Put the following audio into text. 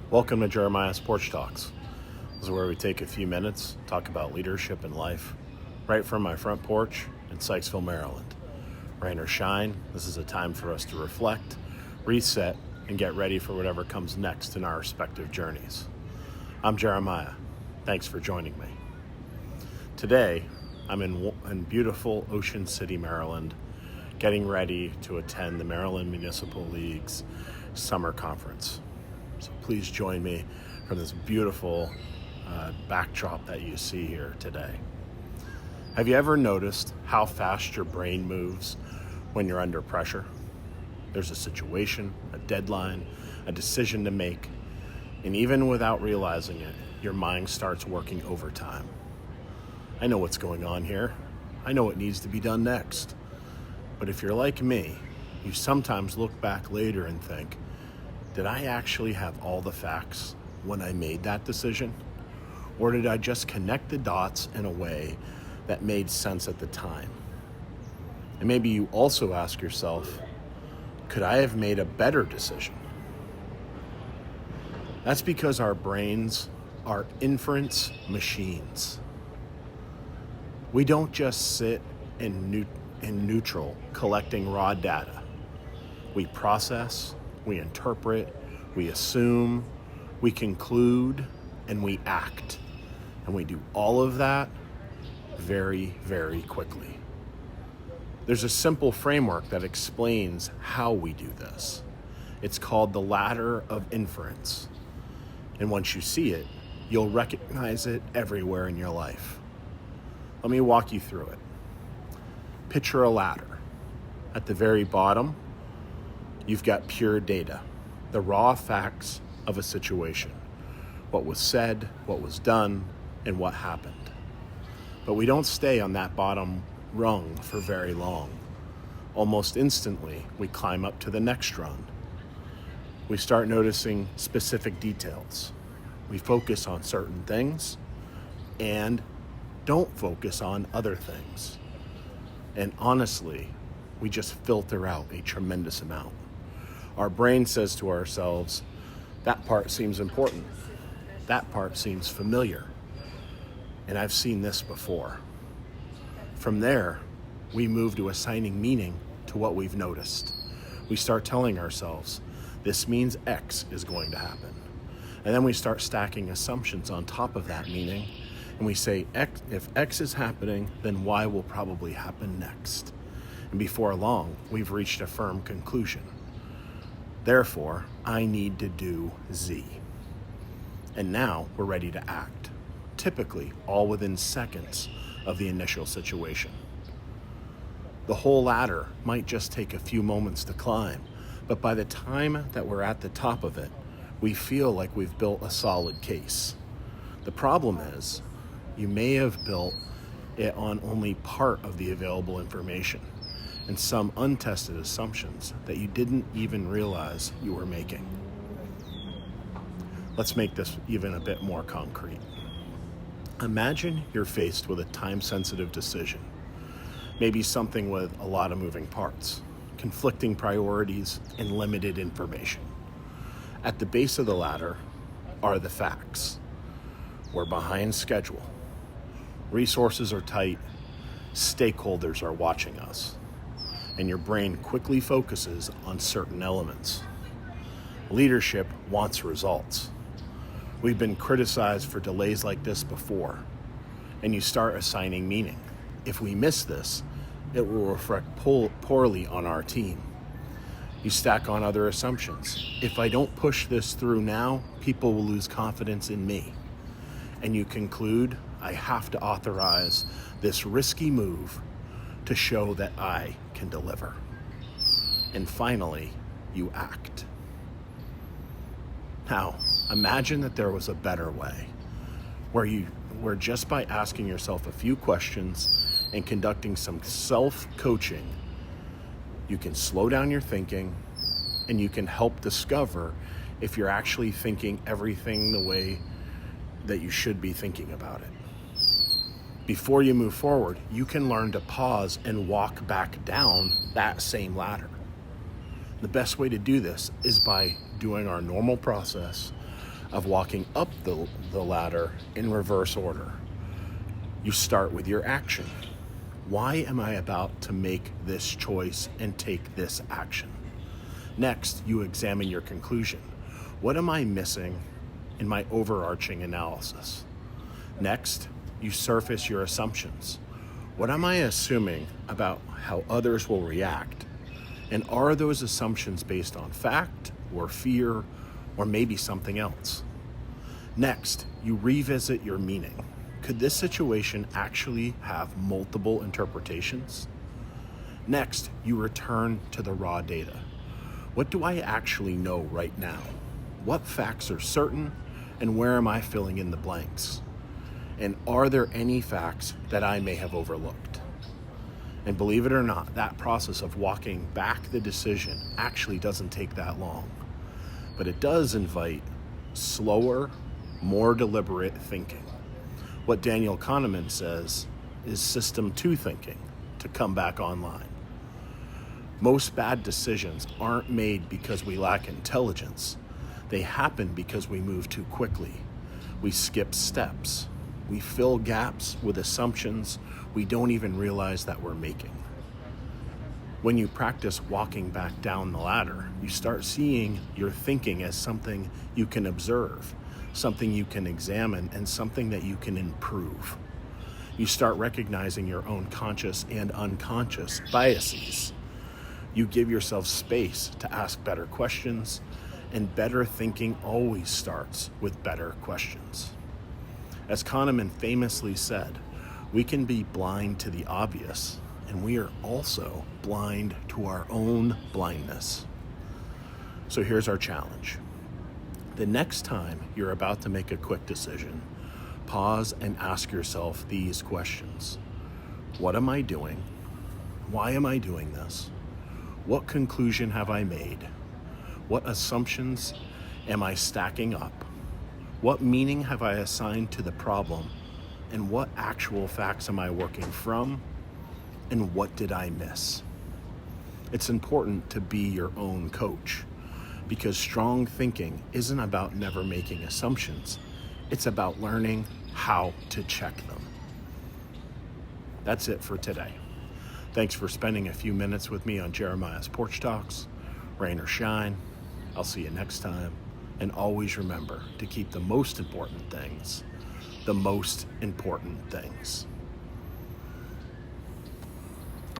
Welcome to Jeremiah's Porch Talks. This is where we take a few minutes, talk about leadership and life, right from my front porch in Sykesville, Maryland. Rain or shine, this is a time for us to reflect, reset, and get ready for whatever comes next in our respective journeys. I'm Jeremiah. Thanks for joining me. Today, I'm in beautiful Ocean City, Maryland, getting ready to attend the Maryland Municipal League's summer conference. So please join me from this beautiful backdrop that you see here today. Have you ever noticed how fast your brain moves when you're under pressure? There's a situation, a deadline, a decision to make, and even without realizing it, your mind starts working overtime. I know what's going on here. I know what needs to be done next. But if you're like me, you sometimes look back later and think, did I actually have all the facts when I made that decision? Or did I just connect the dots in a way that made sense at the time? And maybe you also ask yourself, could I have made a better decision? That's because our brains are inference machines. We don't just sit in neutral collecting raw data. We process, we interpret, we assume, we conclude, and we act. And we do all of that very, very quickly. There's a simple framework that explains how we do this. It's called the ladder of inference. And once you see it, you'll recognize it everywhere in your life. Let me walk you through it. Picture a ladder. At the very bottom, you've got pure data, the raw facts of a situation, what was said, what was done, and what happened. But we don't stay on that bottom rung for very long. Almost instantly, we climb up to the next rung. We start noticing specific details. We focus on certain things and don't focus on other things. And honestly, we just filter out a tremendous amount. Our brain says to ourselves, that part seems important. That part seems familiar. And I've seen this before. From there, we move to assigning meaning to what we've noticed. We start telling ourselves, this means X is going to happen. And then we start stacking assumptions on top of that meaning. And we say, if X is happening, then Y will probably happen next. And before long, we've reached a firm conclusion. Therefore, I need to do Z. And now we're ready to act, typically all within seconds of the initial situation. The whole ladder might just take a few moments to climb, but by the time that we're at the top of it, we feel like we've built a solid case. The problem is, you may have built it on only part of the available information and some untested assumptions that you didn't even realize you were making. Let's make this even a bit more concrete. Imagine you're faced with a time-sensitive decision, maybe something with a lot of moving parts, conflicting priorities, and limited information. At the base of the ladder are the facts. We're behind schedule. Resources are tight. Stakeholders are watching us. And your brain quickly focuses on certain elements. Leadership wants results. We've been criticized for delays like this before, and you start assigning meaning. If we miss this, it will reflect poorly on our team. You stack on other assumptions. If I don't push this through now, people will lose confidence in me. And you conclude, I have to authorize this risky move to show that I can deliver. And finally, you act. Now, imagine that there was a better way, where just by asking yourself a few questions and conducting some self-coaching, you can slow down your thinking and you can help discover if you're actually thinking everything the way that you should be thinking about it. Before you move forward, you can learn to pause and walk back down that same ladder. The best way to do this is by doing our normal process of walking up the ladder in reverse order. You start with your action. Why am I about to make this choice and take this action? Next, you examine your conclusion. What am I missing in my overarching analysis? Next, you surface your assumptions. What am I assuming about how others will react? And are those assumptions based on fact or fear or maybe something else? Next, you revisit your meaning. Could this situation actually have multiple interpretations? Next, you return to the raw data. What do I actually know right now? What facts are certain, and where am I filling in the blanks? And are there any facts that I may have overlooked? And believe it or not, that process of walking back the decision actually doesn't take that long. But it does invite slower, more deliberate thinking. What Daniel Kahneman says is system 2 thinking to come back online. Most bad decisions aren't made because we lack intelligence. They happen because we move too quickly. We skip steps. We fill gaps with assumptions we don't even realize that we're making. When you practice walking back down the ladder, you start seeing your thinking as something you can observe, something you can examine, and something that you can improve. You start recognizing your own conscious and unconscious biases. You give yourself space to ask better questions, and better thinking always starts with better questions. As Kahneman famously said, we can be blind to the obvious, and we are also blind to our own blindness. So here's our challenge. The next time you're about to make a quick decision, pause and ask yourself these questions. What am I doing? Why am I doing this? What conclusion have I made? What assumptions am I stacking up? What meaning have I assigned to the problem? And what actual facts am I working from? And what did I miss? It's important to be your own coach, because strong thinking isn't about never making assumptions. It's about learning how to check them. That's it for today. Thanks for spending a few minutes with me on Jeremiah's Porch Talks. Rain or shine, I'll see you next time. And always remember to keep the most important things.